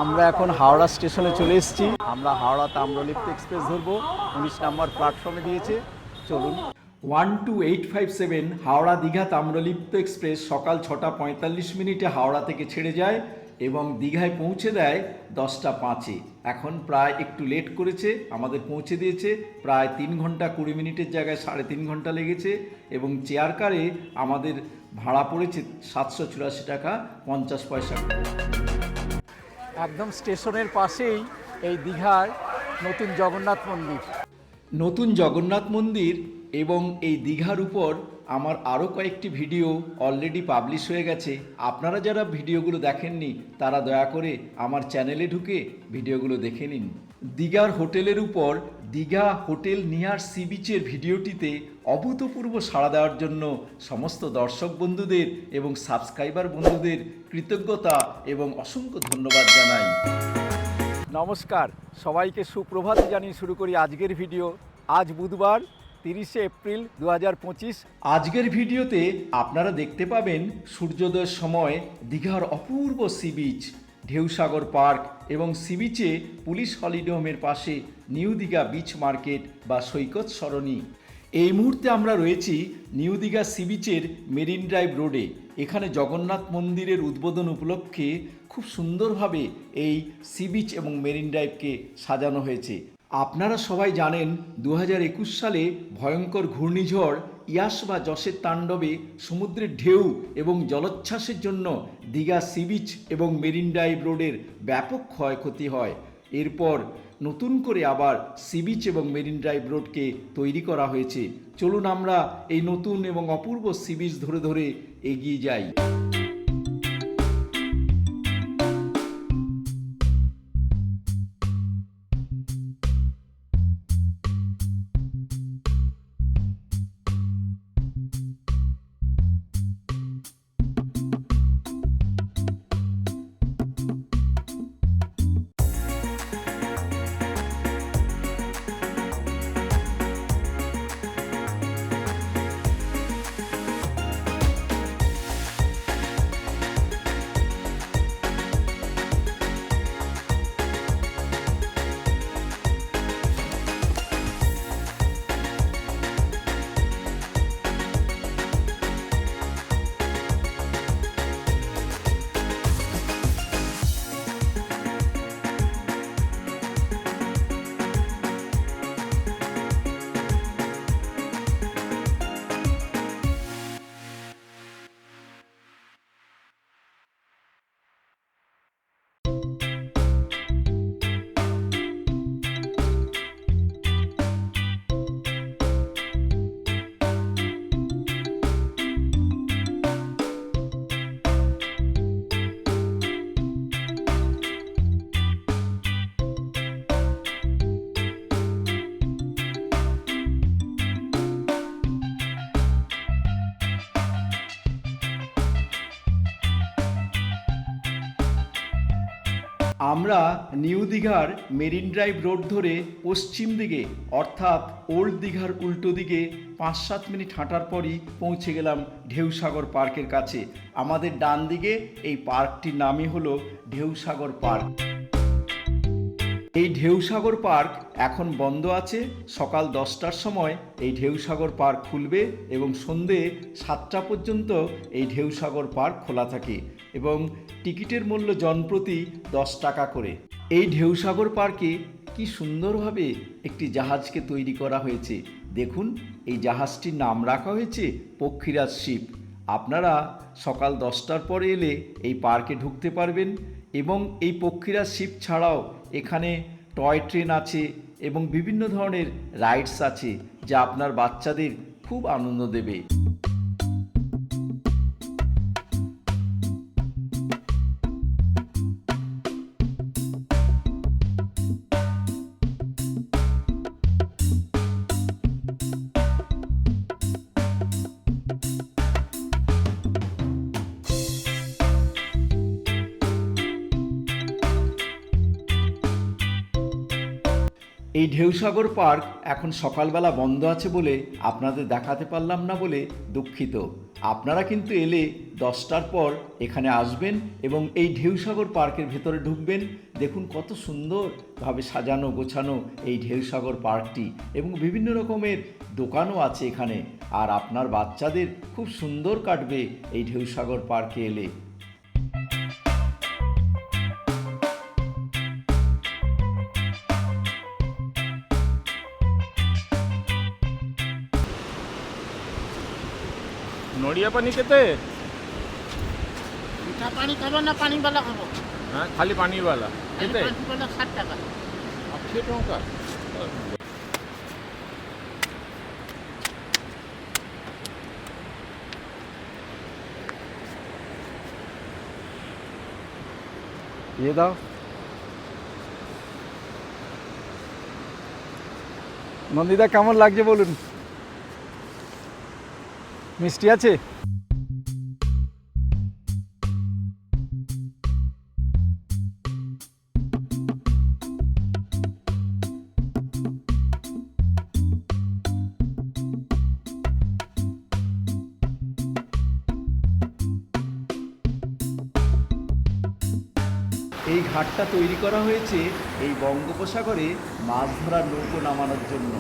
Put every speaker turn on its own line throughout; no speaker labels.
আমরা এখন হাওড়া স্টেশনে চলে এসেছি। আমরা হাওড়া তাম্রলিপ্ত এক্সপ্রেস ধরবো, 19 নম্বর প্ল্যাটফর্মে দিয়েছে। চলুন। 12857 হাওড়া দীঘা তাম্রলিপ্ত এক্সপ্রেস সকাল 6:45 হাওড়া থেকে ছেড়ে যায় এবং দীঘায় পৌঁছে দেয় 10:05। এখন প্রায় একটু লেট করেছে, আমাদের পৌঁছে দিয়েছে প্রায় 3 ঘন্টা 20 মিনিটের জায়গায় 3.5 ঘন্টা লেগেছে এবং চেয়ার কারে আমাদের ভাড়া পড়েছে 784 টাকা 50 পয়সা। একদম স্টেশনের পাশেই এই দীঘার নতুন জগন্নাথ মন্দির। নতুন জগন্নাথ মন্দির এবং এই দীঘার উপর আমার আরও কয়েকটি ভিডিও অলরেডি পাবলিশ হয়ে গেছে। আপনারা যারা ভিডিওগুলো দেখেননি তারা দয়া করে আমার চ্যানেলে ঢুকে ভিডিওগুলো দেখে নিন। দীঘার হোটেলের উপর দীঘা হোটেল নিয়ার সি বিচের ভিডিওটিতে অভূতপূর্ব সাড়া দেওয়ার জন্য সমস্ত দর্শক বন্ধুদের এবং সাবস্ক্রাইবার বন্ধুদের কৃতজ্ঞতা এবং অসংখ্য ধন্যবাদ জানাই। নমস্কার, সবাইকে সুপ্রভাত জানিয়ে শুরু করি আজকের ভিডিও। আজ বুধবার 30শে এপ্রিল 2025। আজকের ভিডিওতে আপনারা দেখতে পাবেন সূর্যোদয়ের সময় দীঘার অপূর্ব সি বিচ, ঢেউসাগর পার্ক এবং সি বিচে পুলিশ হলিডে হোমের পাশে নিউ দীঘা বিচ মার্কেট বা সৈকত সরণি। এই মুহূর্তে আমরা রয়েছি নিউ দীঘা সি বিচের মেরিন ড্রাইভ রোডে। এখানে জগন্নাথ মন্দিরের উদ্বোধন উপলক্ষে খুব সুন্দরভাবে এই সি বিচ এবং মেরিন ড্রাইভকে সাজানো হয়েছে। আপনারা সবাই জানেন 2021 সালে ভয়ঙ্কর ঘূর্ণিঝড় ইয়াস বা যশের তাণ্ডবে সমুদ্রের ঢেউ এবং জলোচ্ছ্বাসের জন্য দীঘা সি বিচ এবং মেরিন ড্রাইভ রোডের ব্যাপক ক্ষয়ক্ষতি হয়। এরপর নতুন করে আবার সি বিচ এবং মেরিন ড্রাইভ রোডকে তৈরি করা হয়েছে। চলুন আমরা এই নতুন এবং অপূর্ব সি বিচ ধরে ধরে এগিয়ে যাই। আমরা নিউ দীঘার মেরিন ড্রাইভ রোড ধরে পশ্চিম দিকে অর্থাৎ ওল্ড দীঘার উল্টো দিকে 5-7 মিনিট হাঁটার পরই পৌঁছে গেলাম ঢেউসাগর পার্কের কাছে। আমাদের ডান দিকে এই পার্কটির নামই হলো ঢেউসাগর পার্ক। এই ঢেউসাগর পার্ক এখন বন্ধ আছে। সকাল 10টার সময় এই ঢেউসাগর পার্ক খুলবে এবং সন্ধে 7টা পর্যন্ত এই ঢেউসাগর পার্ক খোলা থাকে এবং টিকিটের মূল্য জনপ্রতি 10 টাকা করে। এই ঢেউসাগর পার্কে কি সুন্দরভাবে একটি জাহাজকে তৈরি করা হয়েছে। দেখুন, এই জাহাজটির নাম রাখা হয়েছে পক্ষীরাজ শিপ। আপনারা সকাল 10টার পরে এলে এই পার্কে ঢুকতে পারবেন এবং এই পক্ষীরাজ শিপ ছাড়াও এখানে টয় ট্রেন আছে এবং বিভিন্ন ধরনের রাইডস আছে যা আপনার বাচ্চাদের খুব আনন্দ দেবে। এই ঢেউসাগর পার্ক এখন সকালবেলা বন্ধ আছে বলে আপনাদের দেখাতে পারলাম না বলে দুঃখিত। আপনারা কিন্তু এলে 10টার পর এখানে আসবেন এবং এই ঢেউসাগর পার্কের ভেতরে ঢুকবেন। দেখুন কত সুন্দরভাবে সাজানো গোছানো এই ঢেউসাগর পার্কটি, এবং বিভিন্ন রকমের দোকানও আছে এখানে। আর আপনার বাচ্চাদের খুব সুন্দর কাটবে এই ঢেউসাগর পার্কে এলে।
नड़िया पानी केते?
মিঠা পানি খাবো না পানিওয়ালা খাবো?
हाँ खाली पानी वाला केते?
পানিওয়ালা 60 টাকা।
80 टଙ୍କା।
ये दाও। নন্দিদা কেমন লাগছে বলুন? মিষ্টি আছে? এই ঘাটটা তৈরি করা হয়েছে এই বঙ্গোপসাগরে মাছ ধরার নৌকো নামানোর জন্য।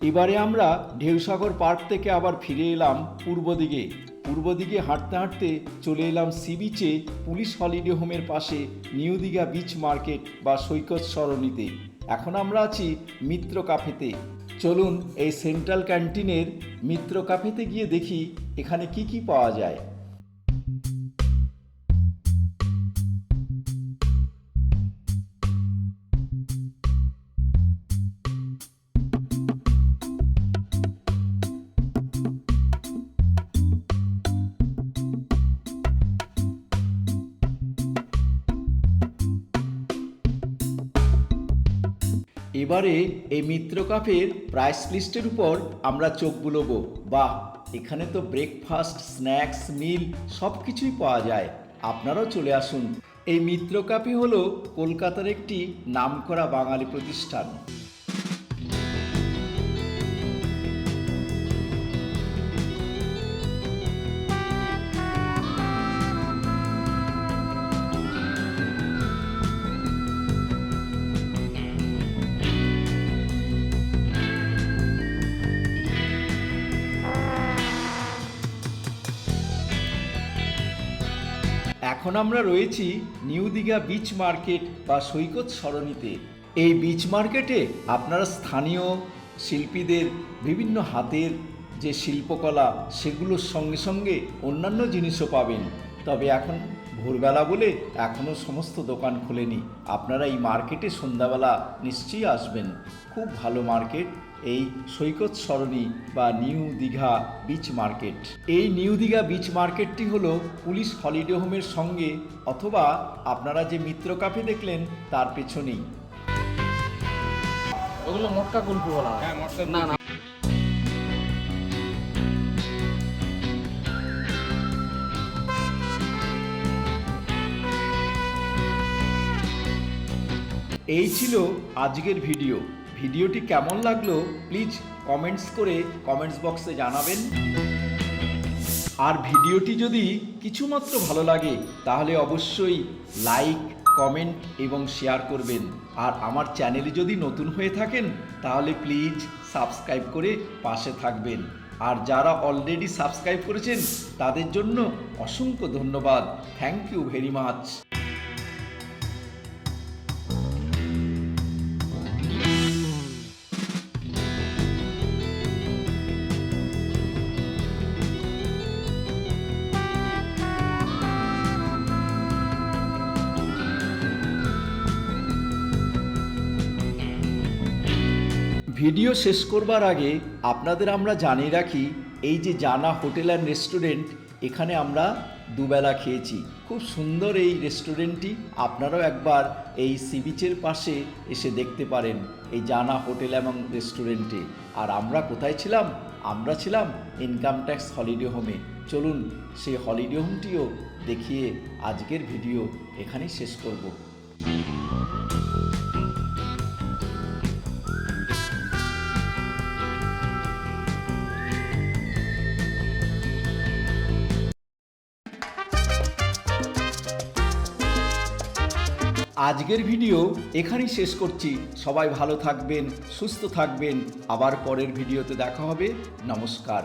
এবারে আমরা ঢেউসাগর পার্ক থেকে আবার ফিরে এলাম পূর্ব দিকে হাঁটতে হাঁটতে চলে এলাম সি বিচে পুলিশ হলিডে হোমের পাশে নিউ দীঘা বিচ মার্কেট বা সৈকত সরণিতে। এখন আমরা আছি মিত্র কাফেতে। চলুন এই সেন্ট্রাল ক্যান্টিনের মিত্র কাফেতে গিয়ে দেখি এখানে কি কি পাওয়া যায়। এবারে এই মিত্র কাফের প্রাইস লিস্টের উপর আমরা চোখ বুলোবো। বাহ, এখানে তো ব্রেকফাস্ট, স্ন্যাক্স, মিল সব কিছুই পাওয়া যায়। আপনারাও চলে আসুন। এই মিত্র কাফি হলো কলকাতার একটি নামকরা বাঙালি প্রতিষ্ঠান। এখন আমরা রয়েছি নিউ দীঘা বিচ মার্কেট বা সৈকত সরণিতে। এই বিচ মার্কেটে আপনারা স্থানীয় শিল্পীদের বিভিন্ন হাতের যে শিল্পকলা সেগুলোর সঙ্গে সঙ্গে অন্যান্য জিনিসও পাবেন। তবে এখন ভোরবেলা বলে এখনও সমস্ত দোকান খোলেনি। আপনারা এই মার্কেটে সন্ধ্যাবেলা নিশ্চয়ই আসবেন। খুব ভালো মার্কেট এই সৈকত সরণি বা নিউ দীঘা বিচ মার্কেট। এই নিউ দীঘা বিচ মার্কেটটি হলো পুলিশ হলিডে হোমের সঙ্গে অথবা আপনারা যে মিত্র কাফে দেখলেন তার পেছনেই।
ওগুলো মটকা কুলফি বলা হয়।
হ্যাঁ, মটকা
না না,
এই ছিল আজকের ভিডিওটি কেমন লাগলো প্লিজ কমেন্টস করে কমেন্টস বক্সে জানাবেন। আর ভিডিওটি যদি কিছুমাত্র ভালো লাগে তাহলে অবশ্যই লাইক, কমেন্ট এবং শেয়ার করবেন। আর আমার চ্যানেলে যদি নতুন হয়ে থাকেন তাহলে প্লিজ সাবস্ক্রাইব করে পাশে থাকবেন। আর যারা অলরেডি সাবস্ক্রাইব করেছেন তাদের জন্য অসংখ্য ধন্যবাদ। Thank you very much. Video শেষ করবার আগে আপনাদের আমরা জানিয়ে রাখি, এই যে জানা হোটেল অ্যান্ড রেস্টুরেন্ট, এখানে আমরা দুবেলা খেয়েছি। খুব সুন্দর এই রেস্টুরেন্টটি, আপনারাও একবার এই সি বিচের পাশে এসে দেখতে পারেন এই জানা হোটেল এবং রেস্টুরেন্টে। আর আমরা কোথায় ছিলাম? আমরা ছিলাম ইনকাম ট্যাক্স হলিডে হোমে। চলুন সেই হলিডে হোমটিও দেখিয়ে আজকের ভিডিও এখানেই শেষ করব। আজকের ভিডিও এখানেই শেষ করছি। সবাই ভালো থাকবেন, সুস্থ থাকবেন। আবার পরের ভিডিওতে দেখা হবে। নমস্কার।